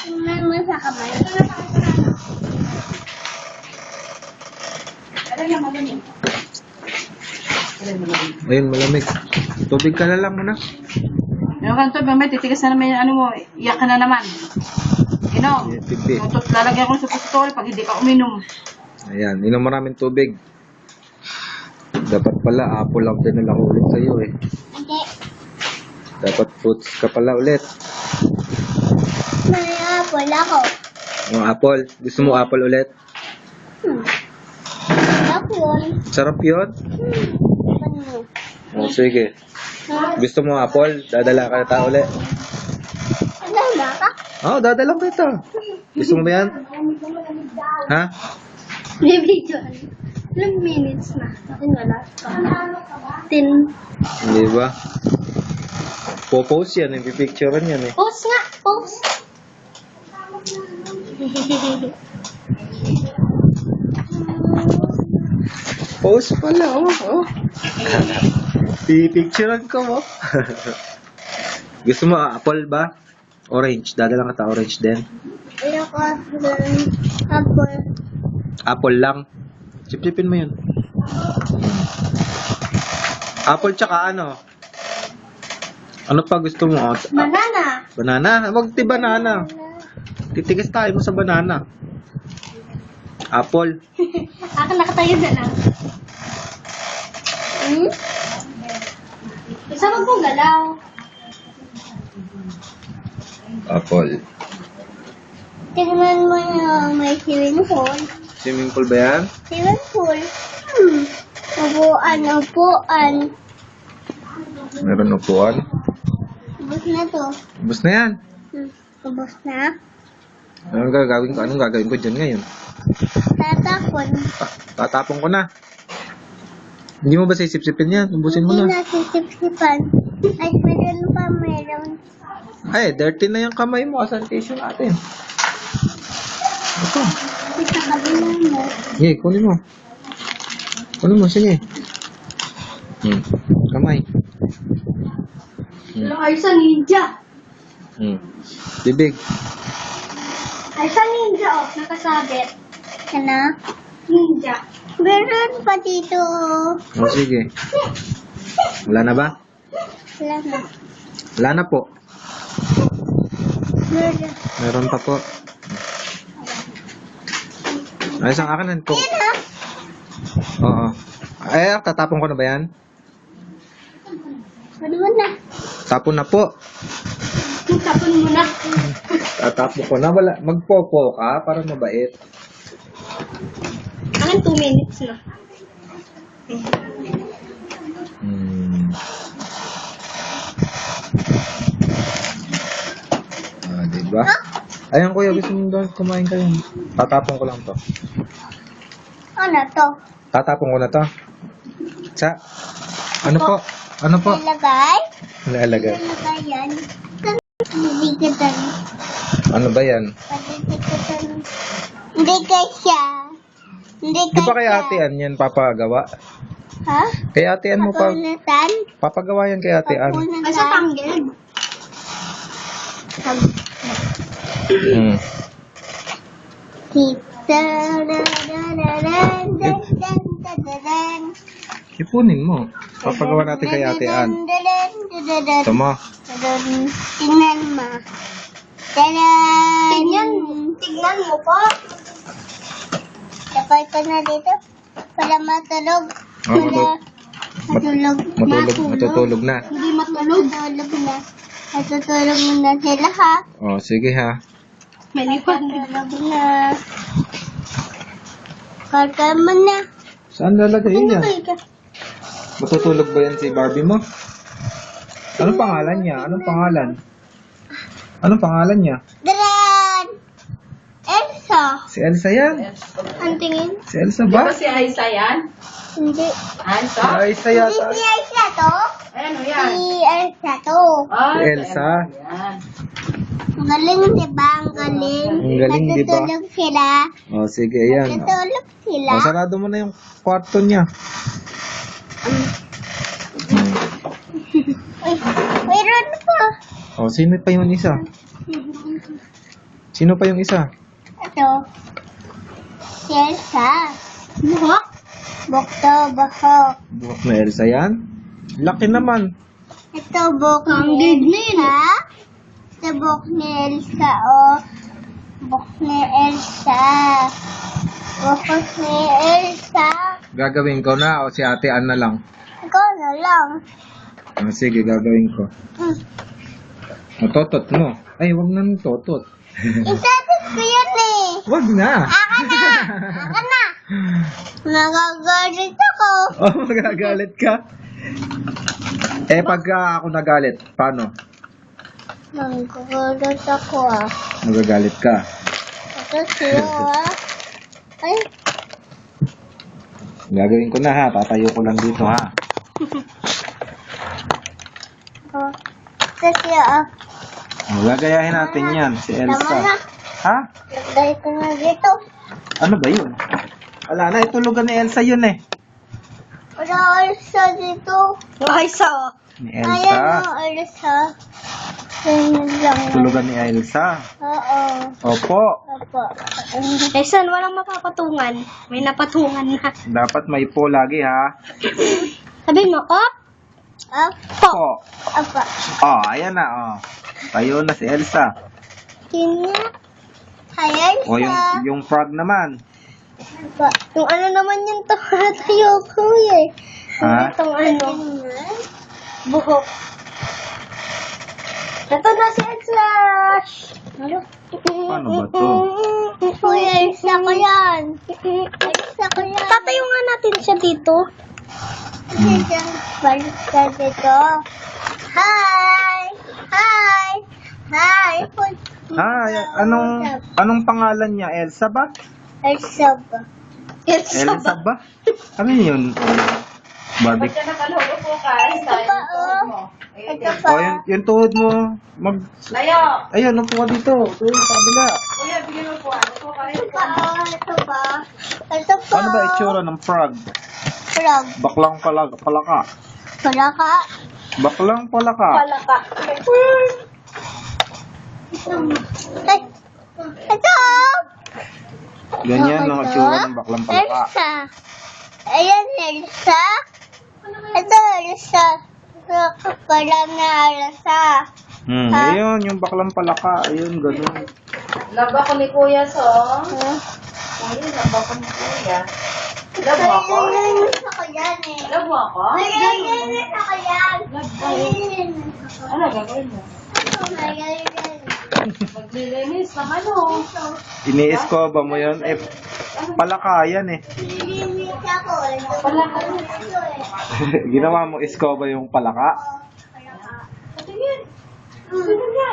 Tingnan mo sa kamay. Ayun, malamig. Tubig ka na lang muna. Meron ka to, mamaya titigas na naman yung ano mo, iyak ka na naman. Inom. Pipi. Lalagyan ko sa pustol pag hindi ka uminom. Ayan, inom maraming tubig. Dapat pala, apple lang dinala ko ulit sa'yo eh. Hindi. Dapat fruits ka pala ulit. May apple ako. O, apple. Gusto mo apple ulit? Ako yun. Sarap yun? Ano? O, sige. Gusto mo apple? Dadala ka na tao ulit? Ano ba ka? Oo, dadala kita. Gusto mo ba yan? Ha? May video. Ilang minutes na? Akin wala. 10. Hindi ba? Po-post yan, ipipicturean yan eh. Post nga! Post! Post pala, oh. Pipicturean ko, oh. Gusto mo apple ba? Orange. Dadala ka ta orange din. Ayoko apple. Apple lang. Sip-sipin mo yun. Apple tsaka ano? Ano pa gusto mo? Banana. Banana? Wag ti banana. Titigas tayo mo sa banana. Apple. Ako nakatayo na lang. Isa mo pong galaw. Apple. Tingnan mo yung may swimming pool. Swimming pool ba yan? Swimming pool. Upuan. Meron upuan. Ubus na to. Ubus na yan. Ubus na. Anong gagawin ko? Anong gagawin ko dyan ngayon? Tatapon. Tatapon ko na. Hindi mo ba sisip-sipin yan? Ubusin mo Hindi na. na sisip-sipan. Ay, meron pa meron. Ay, dirty na yung kamay mo. Asan tissue natin? Ito. Sa kabila mo. Sige, kunin mo. Kunin mo, sige. Kamay. Ay, sa ninja. Bibig. Ay, sa ninja, oh. Nakasabit. Ano? Ninja. Meron pa dito. O, sige. Wala na ba? Wala na. Wala na po. Meron. Meron pa po. Ay, isang akin po. Ayan, ha? Oo. Ay, tatapon ko na ba yan? Ano mo na? Tapon na po. Tapon mo na. Tatapon ko na. Wala. Magpopo ka para mabait. Akin 2 minutes na. Diba? Ayan kuya, gusto mo doon kumain kayo. Tatapon ko lang to. Ano to? Tatapon ko na to. Sa? Ano po? Ano po? Ilagay? Nalagay. Ilagay yan. Padigatan. Ano ba yan? Padigatan. Hindi siya. Hindi Di ba kay atean yan papagawa? Ha? Kay atean mo pa. Papunatan? Papagawa yan kay atean. Papunatan? Asa panggil? Ipunin mo. Papagawa natin kay atean. Ito mo. Tingnan mo. Tingnan mo po. Tapos ito na dito. Para matulog. Matutulog na. Hindi matulog. Matulog na. Matutulog na sila ha. Oh, sige ha. Matutulog na. Karga mo na. Saan lalagay yan? Karga. Matutulog ba yan si Barbie mo? Anong pangalan niya? Anong pangalan? Anong pangalan niya? Daran! Elsa. Si Elsa yan. Ang tingin? Si Elsa Di ba? ba si Aisa yan? Hindi. Aisa? Si Elsa Hindi yata. si Elsa to. Ano yan? Si Elsa to. Ah, Si Elsa. Yan. Ang galing, di ba? Ang galing. Ang galing, di ba? Natutulog sila. Oh, sige, ayan. Natutulog sila. Oh, sarado mo na yung kwarto niya. Uy, mayroon pa. Oh, sino pa yung isa? Sino pa yung isa? Ito. Si Elsa. Buhok. Buhok to, buhok. Buhok na Elsa yan? Laki naman. Ito buhok ni Elsa. Ito buhok ni Elsa, oh. Buhok ni Elsa. Buhok ni Elsa. Gagawin ko na o si Ate Ann na lang? Ikaw na lang. Oh, sige, gagawin ko. O, totot mo. Ay, wag na ng totot. Isatot ko yan eh. Wag na. Aka na. Aka na. Nagagalit ako. Oh, magagalit ka. Eh, pagka ako nagalit, paano? Nagagalit ako ah. Magagalit ka. Ito siya ah. Ay. Gagawin ko na ha. Tatayo ko lang dito ha. Oh. Ito siya ah. O, gagayahin natin yan. Si Tama na. Elsa. Ha? Lagay ko na dito. Ano ba yun? Wala na. Itulugan ni Elsa yun eh. Wala Elsa dito. Elsa oh. Ni Ayan Elsa. o, Elsa. Ganyan lang. Tulugan ni Elsa. Oo. Opo. Opo. Elsa, walang mapapatungan. May napatungan na. Dapat may po lagi ha. Sabi mo, op? Opo. Po. Opo. Oh, ayan na. Oh. Tayo na si Elsa. Tingnan. Hi, Elsa. O, yung frog naman. Opo. Yung ano naman yung tayo ko eh. Ha? Itong ano. Buhok. Ito na si Elsa. Ano? Paano ba to? Uy, Elsa ko yan. Elsa ko yan. Tatayo nga natin siya dito. Balik ka dito. Hi! Hi! Hi! Ah, anong pangalan niya? Elsa ba? Elsa ba? Elsa ba? Ano yun? Barbie. Pagka nakalulo po ka, Ito pa, oh. Ito pa. Oh, yung tuhod mo. Layo! Ayun, upo ka dito. Doon sa kabila. Kuya, bigyan mo po. Ano po ka rin Ito po? pa, oh. Ito pa. Ito pa. Ano ba itsura ng frog? Frog. Baklang palaka. Wala ka. Baklang palaka. Palaka. Ay. Ito. Ganyan ang itsura ng baklang palaka. Elsa. Ayan, Elsa. Ito, Elsa. Wala na Elsa. Ayun, yung baklang palaka. Ayun, ganun. Love ako ni Kuya, so. Huh? Ayun, love ako ni Kuya. Love mo ako? Nalinis ako yan eh. Love mo ako? Nalinis ako yan. Love tayo. Nalinis ako. Ano gagawin mo? Nalinis. Maglilinis ng ano? Ini-escoba mo yun. Eh, palaka yan eh. Nalinis ako. Palaka. Ginawa mo escoba yung palaka. Tingin. Sino nga?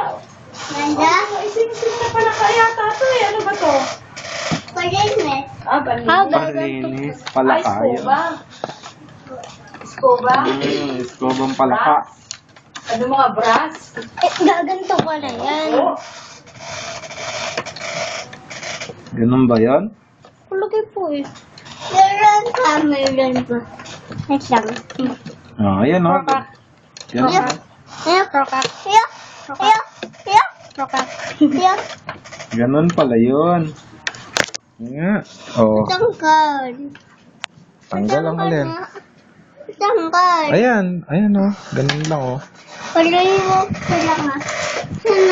Nanda? Isin-isin na palaka yata ito eh. Ano ba to? Palinis. Ah, balinis. Palinis. Palaka Ay, yun. scuba. Scuba? Escobang palaka. Ano mga brass? Gaganto ko na yan. Oo. Ganun ba yun? Kulagay po eh. Meron pa. Meron pa. Isang. Oh, ayan o. Yan o. Ayan. Krokak. Ayan. Ayan. Ayan. Krokak. Ayan. Ganun pala yun. Nga. Oh, Tanggal. tanggal ang alin. Tanggal. Ayan, ayan o. Ganun lang o. Palinis ko lang ah.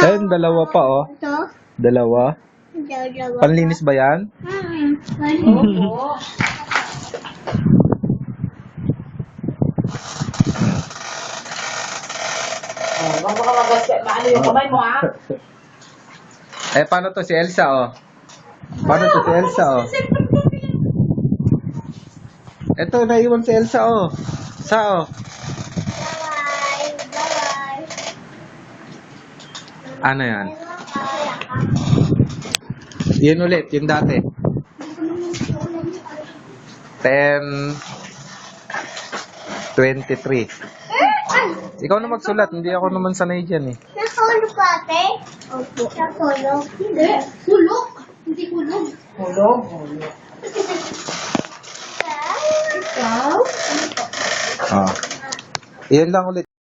Ayun, dalawa pa o. Ito. Dalawa. Dalawa. Panlinis ba yan? Palinis. Oo. Oh, wag mo ka maano yung kamay mo, ha? Eh, paano to si Elsa o? Paano to si Elsa o? Eto, naiwan si Elsa o. Sa o. Bye. Bye. Ano yan? Yun ulit, yung dati. 10:23. Ikaw na magsulat, hindi ako naman sanay dyan eh. Nahulog ka, ate? Opo. Nahulog? Hindi. Hulog? Hindi hulog. Hulog, hulog. Ikaw? Ah. Iyan lang ulit.